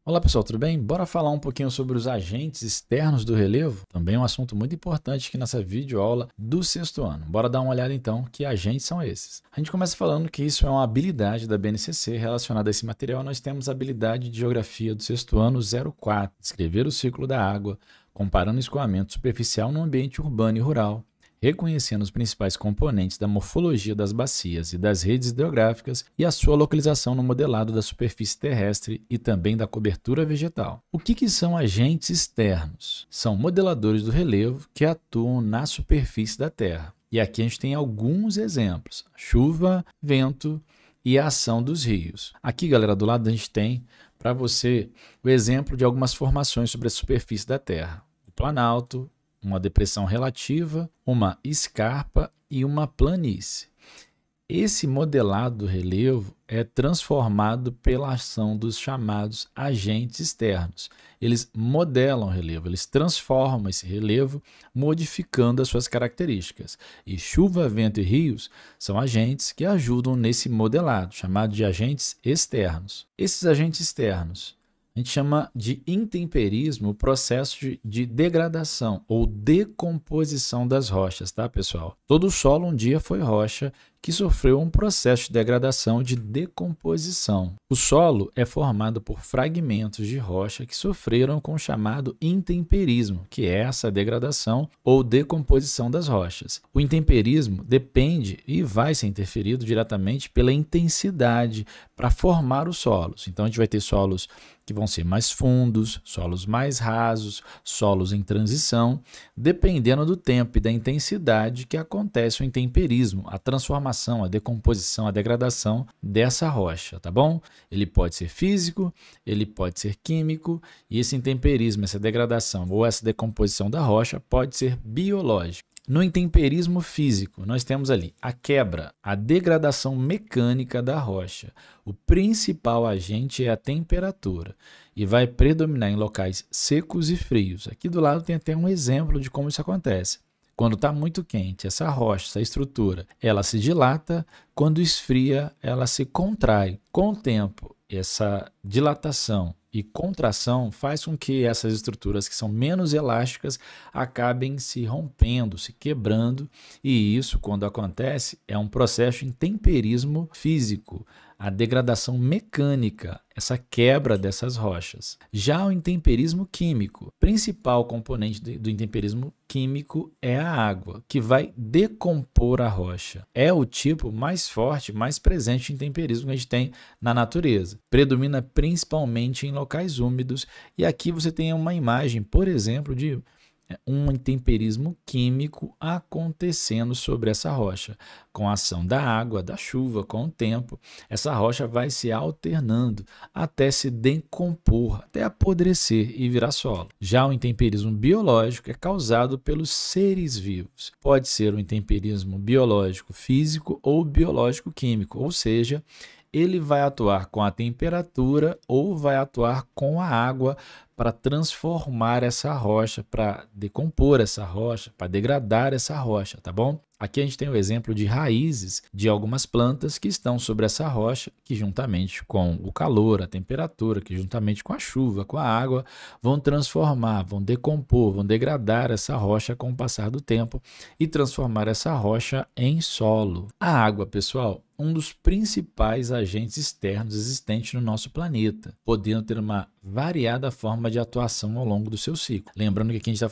Olá pessoal, tudo bem? Bora falar um pouquinho sobre os agentes externos do relevo? Também é um assunto muito importante aqui nessa videoaula do sexto ano. Bora dar uma olhada então, que agentes são esses? A gente começa falando que isso é uma habilidade da BNCC relacionada a esse material. Nós temos a habilidade de Geografia do sexto ano 04, descrever o ciclo da água, comparando o escoamento superficial no ambiente urbano e rural, reconhecendo os principais componentes da morfologia das bacias e das redes hidrográficas e a sua localização no modelado da superfície terrestre e também da cobertura vegetal. O que são agentes externos? São modeladores do relevo que atuam na superfície da Terra. E aqui a gente tem alguns exemplos: chuva, vento e a ação dos rios. Aqui, galera, do lado a gente tem para você o exemplo de algumas formações sobre a superfície da Terra: o planalto, uma depressão relativa, uma escarpa e uma planície. Esse modelado do relevo é transformado pela ação dos chamados agentes externos. Eles modelam o relevo, eles transformam esse relevo, modificando as suas características. E chuva, vento e rios são agentes que ajudam nesse modelado, chamado de agentes externos. Esses agentes externos a gente chama de intemperismo o processo de degradação ou decomposição das rochas, tá, pessoal? Todo solo um dia foi rocha que sofreu um processo de degradação, de decomposição. O solo é formado por fragmentos de rocha que sofreram com o chamado intemperismo, que é essa degradação ou decomposição das rochas. O intemperismo depende e vai ser interferido diretamente pela intensidade para formar os solos. Então, a gente vai ter solos que vão ser mais fundos, solos mais rasos, solos em transição, dependendo do tempo e da intensidade que acontece o intemperismo, a transformação, a decomposição, a degradação dessa rocha, tá bom? Ele pode ser físico, ele pode ser químico, e esse intemperismo, essa degradação ou essa decomposição da rocha pode ser biológico. No intemperismo físico, nós temos ali a quebra, a degradação mecânica da rocha. O principal agente é a temperatura e vai predominar em locais secos e frios. Aqui do lado tem até um exemplo de como isso acontece. Quando está muito quente, essa rocha, essa estrutura, ela se dilata. Quando esfria, ela se contrai. Com o tempo, essa dilatação e contração faz com que essas estruturas que são menos elásticas acabem se rompendo, se quebrando, e isso, quando acontece, é um processo de intemperismo físico, a degradação mecânica, essa quebra dessas rochas. Já o intemperismo químico, principal componente do intemperismo químico é a água, que vai decompor a rocha. É o tipo mais forte, mais presente de intemperismo que a gente tem na natureza. Predomina principalmente em locais úmidos, e aqui você tem uma imagem, por exemplo, de um intemperismo químico acontecendo sobre essa rocha. Com a ação da água, da chuva, com o tempo, essa rocha vai se alternando até se decompor, até apodrecer e virar solo. Já o intemperismo biológico é causado pelos seres vivos. Pode ser um intemperismo biológico físico ou biológico químico, ou seja, ele vai atuar com a temperatura ou vai atuar com a água para transformar essa rocha, para decompor essa rocha, para degradar essa rocha, tá bom? Aqui a gente tem o exemplo de raízes de algumas plantas que estão sobre essa rocha, que juntamente com o calor, a temperatura, que juntamente com a chuva, com a água, vão transformar, vão decompor, vão degradar essa rocha com o passar do tempo e transformar essa rocha em solo. A água, pessoal, um dos principais agentes externos existentes no nosso planeta, podendo ter uma variada forma de atuação ao longo do seu ciclo. Lembrando que aqui a gente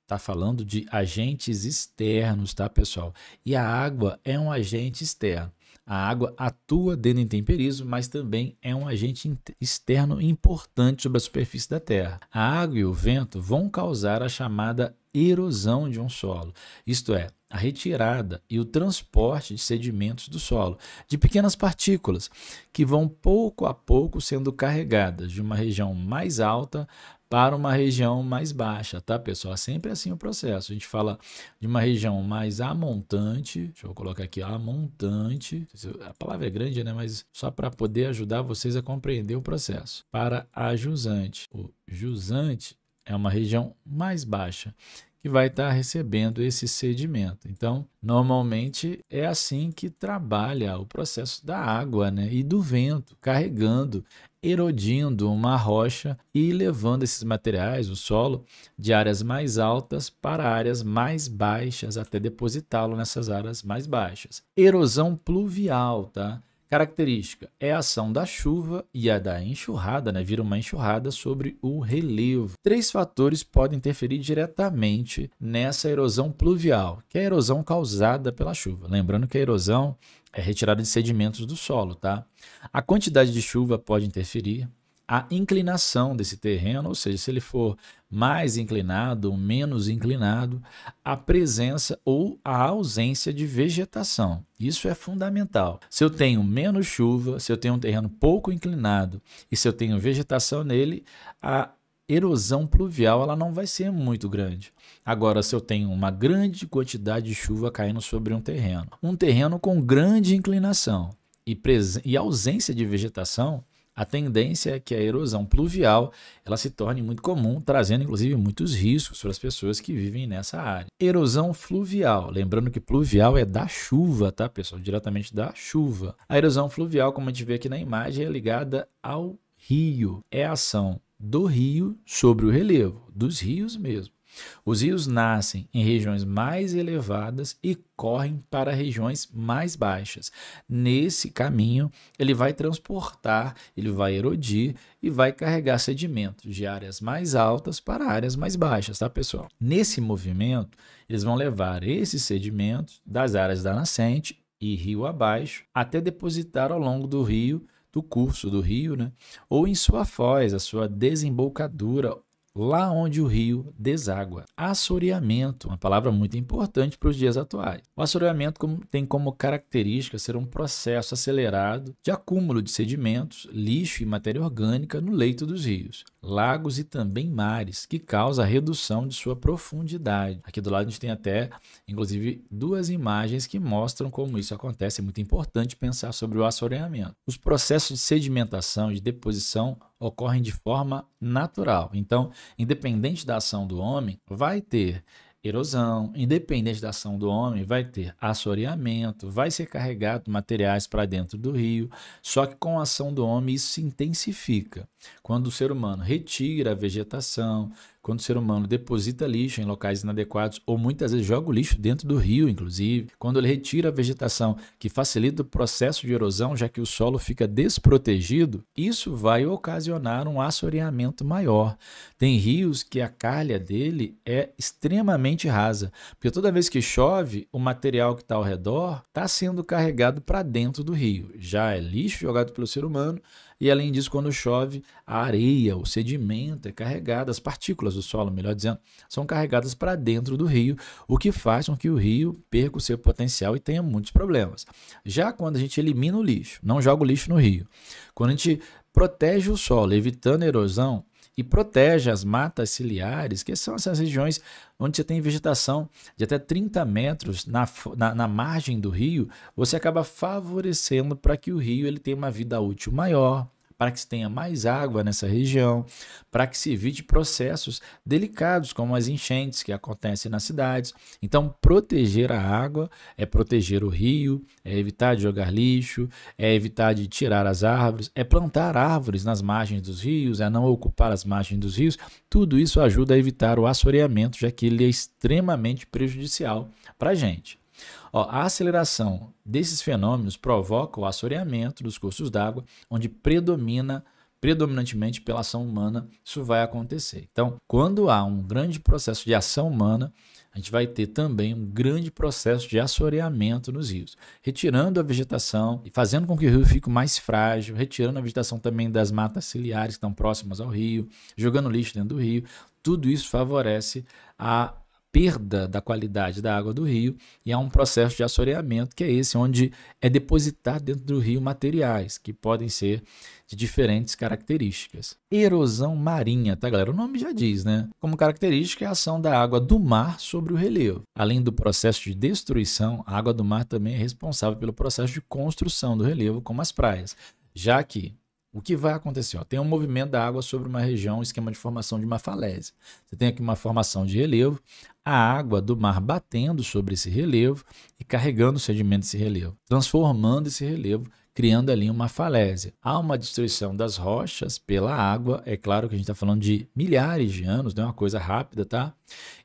está falando de agentes externos, tá, pessoal? E a água é um agente externo. A água atua dentro do intemperismo, mas também é um agente externo importante sobre a superfície da Terra. A água e o vento vão causar a chamada erosão de um solo, isto é, a retirada e o transporte de sedimentos do solo, de pequenas partículas que vão pouco a pouco sendo carregadas de uma região mais alta para uma região mais baixa, tá, pessoal? É sempre assim o processo. A gente fala de uma região mais amontante, deixa eu colocar aqui, amontante, a palavra é grande, né? Mas só para poder ajudar vocês a compreender o processo. Para a jusante. O jusante é uma região mais baixa que vai estar recebendo esse sedimento. Então, normalmente é assim que trabalha o processo da água, né, e do vento, carregando erodindo uma rocha e levando esses materiais, o solo, de áreas mais altas para áreas mais baixas, até depositá-lo nessas áreas mais baixas. Erosão pluvial, tá? Característica é a ação da chuva e a da enxurrada, né? Vira uma enxurrada sobre o relevo. 3 fatores podem interferir diretamente nessa erosão pluvial, que é a erosão causada pela chuva. Lembrando que a erosão é retirada de sedimentos do solo, tá? A quantidade de chuva pode interferir, a inclinação desse terreno, ou seja, se ele for mais inclinado ou menos inclinado, a presença ou a ausência de vegetação. Isso é fundamental. Se eu tenho menos chuva, se eu tenho um terreno pouco inclinado e se eu tenho vegetação nele, a erosão pluvial ela não vai ser muito grande. Agora, se eu tenho uma grande quantidade de chuva caindo sobre um terreno com grande inclinação e ausência de vegetação, a tendência é que a erosão pluvial ela se torne muito comum, trazendo inclusive muitos riscos para as pessoas que vivem nessa área. Erosão fluvial, lembrando que pluvial é da chuva, tá, pessoal? Diretamente da chuva. A erosão fluvial, como a gente vê aqui na imagem, é ligada ao rio. É a ação do rio sobre o relevo, dos rios mesmo. Os rios nascem em regiões mais elevadas e correm para regiões mais baixas. Nesse caminho, ele vai transportar, ele vai erodir e vai carregar sedimentos de áreas mais altas para áreas mais baixas, tá, pessoal? Nesse movimento, eles vão levar esses sedimentos das áreas da nascente e rio abaixo até depositar ao longo do rio, do curso do rio, né? Ou em sua foz, a sua desembocadura, lá onde o rio deságua. Assoreamento, uma palavra muito importante para os dias atuais. O assoreamento tem como característica ser um processo acelerado de acúmulo de sedimentos, lixo e matéria orgânica no leito dos rios, lagos e também mares, que causa a redução de sua profundidade. Aqui do lado a gente tem até, inclusive, 2 imagens que mostram como isso acontece. É muito importante pensar sobre o assoreamento. Os processos de sedimentação e de deposição ocorrem de forma natural. Então, independente da ação do homem, vai ter erosão, independente da ação do homem, vai ter assoreamento, vai ser carregado materiais para dentro do rio, só que com a ação do homem isso se intensifica. Quando o ser humano retira a vegetação, quando o ser humano deposita lixo em locais inadequados ou muitas vezes joga o lixo dentro do rio, inclusive, quando ele retira a vegetação que facilita o processo de erosão, já que o solo fica desprotegido, isso vai ocasionar um assoreamento maior. Tem rios que a calha dele é extremamente rasa, porque toda vez que chove, o material que está ao redor está sendo carregado para dentro do rio. Já é lixo jogado pelo ser humano. E além disso, quando chove, a areia, o sedimento é carregado, as partículas do solo, melhor dizendo, são carregadas para dentro do rio, o que faz com que o rio perca o seu potencial e tenha muitos problemas. Já quando a gente elimina o lixo, não joga o lixo no rio, quando a gente protege o solo, evitando a erosão, e protege as matas ciliares, que são essas regiões onde você tem vegetação de até 30 metros na margem do rio, você acaba favorecendo para que o rio ele tenha uma vida útil maior, para que se tenha mais água nessa região, para que se evite processos delicados como as enchentes que acontecem nas cidades. Então, proteger a água é proteger o rio, é evitar de jogar lixo, é evitar de tirar as árvores, é plantar árvores nas margens dos rios, é não ocupar as margens dos rios. Tudo isso ajuda a evitar o assoreamento, já que ele é extremamente prejudicial para a gente. A aceleração desses fenômenos provoca o assoreamento dos cursos d'água, onde predominantemente pela ação humana, isso vai acontecer. Então, quando há um grande processo de ação humana, a gente vai ter também um grande processo de assoreamento nos rios, retirando a vegetação e fazendo com que o rio fique mais frágil, retirando a vegetação também das matas ciliares que estão próximas ao rio, jogando lixo dentro do rio. Tudo isso favorece a perda da qualidade da água do rio e há um processo de assoreamento que é esse, onde é depositado dentro do rio materiais que podem ser de diferentes características. Erosão marinha, tá, galera? O nome já diz, né? Como característica é a ação da água do mar sobre o relevo. Além do processo de destruição, a água do mar também é responsável pelo processo de construção do relevo, como as praias, já que o que vai acontecer? Tem um movimento da água sobre uma região, um esquema de formação de uma falésia. Você tem aqui uma formação de relevo, a água do mar batendo sobre esse relevo e carregando o sedimento desse relevo, transformando esse relevo, criando ali uma falésia. Há uma destruição das rochas pela água, é claro que a gente está falando de milhares de anos, não é uma coisa rápida, tá?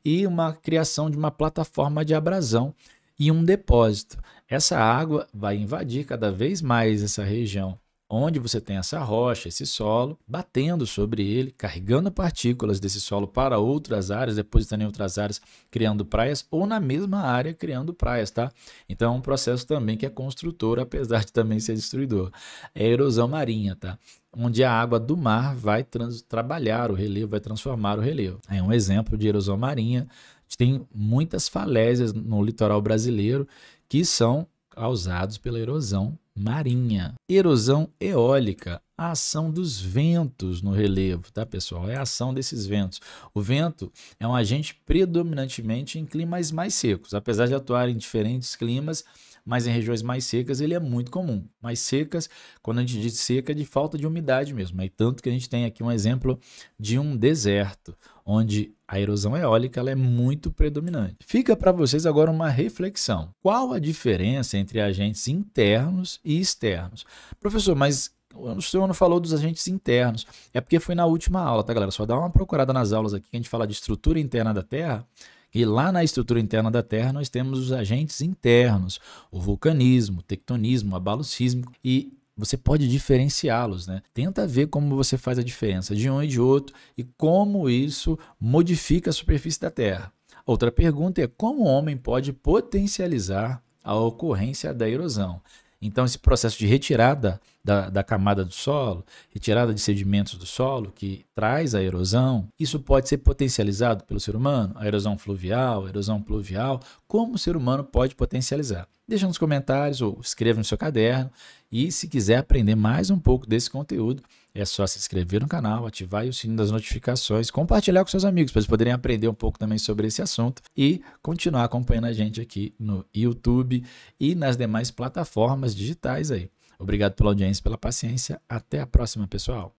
E uma criação de uma plataforma de abrasão e um depósito. Essa água vai invadir cada vez mais essa região onde você tem essa rocha, esse solo, batendo sobre ele, carregando partículas desse solo para outras áreas, depositando em outras áreas, criando praias, ou na mesma área criando praias, tá? Então é um processo também que é construtor, apesar de também ser destruidor. É a erosão marinha, tá? Onde a água do mar vai trabalhar o relevo, vai transformar o relevo. É um exemplo de erosão marinha. A gente tem muitas falésias no litoral brasileiro que são causados pela erosão marinha. Erosão eólica, a ação dos ventos no relevo, tá, pessoal? É a ação desses ventos. O vento é um agente predominantemente em climas mais secos, apesar de atuar em diferentes climas, mas em regiões mais secas ele é muito comum. Mais secas, quando a gente diz seca, é de falta de umidade mesmo. E tanto que a gente tem aqui um exemplo de um deserto, onde a erosão eólica ela é muito predominante. Fica para vocês agora uma reflexão. Qual a diferença entre agentes internos e externos? Professor, mas o senhor não falou dos agentes internos. É porque foi na última aula, tá, galera? Só dá uma procurada nas aulas aqui que a gente fala de estrutura interna da Terra. E lá na estrutura interna da Terra nós temos os agentes internos, o vulcanismo, o tectonismo, o abalo sísmico, e você pode diferenciá-los, né? Tenta ver como você faz a diferença de um e de outro e como isso modifica a superfície da Terra. Outra pergunta é como o homem pode potencializar a ocorrência da erosão. Então, esse processo de retirada da camada do solo, retirada de sedimentos do solo, que traz a erosão, isso pode ser potencializado pelo ser humano? A erosão fluvial, a erosão pluvial, como o ser humano pode potencializar? Deixa nos comentários ou escreva no seu caderno. E se quiser aprender mais um pouco desse conteúdo, é só se inscrever no canal, ativar o sininho das notificações, compartilhar com seus amigos para eles poderem aprender um pouco também sobre esse assunto e continuar acompanhando a gente aqui no YouTube e nas demais plataformas digitais aí. Obrigado pela audiência, pela paciência. Até a próxima, pessoal.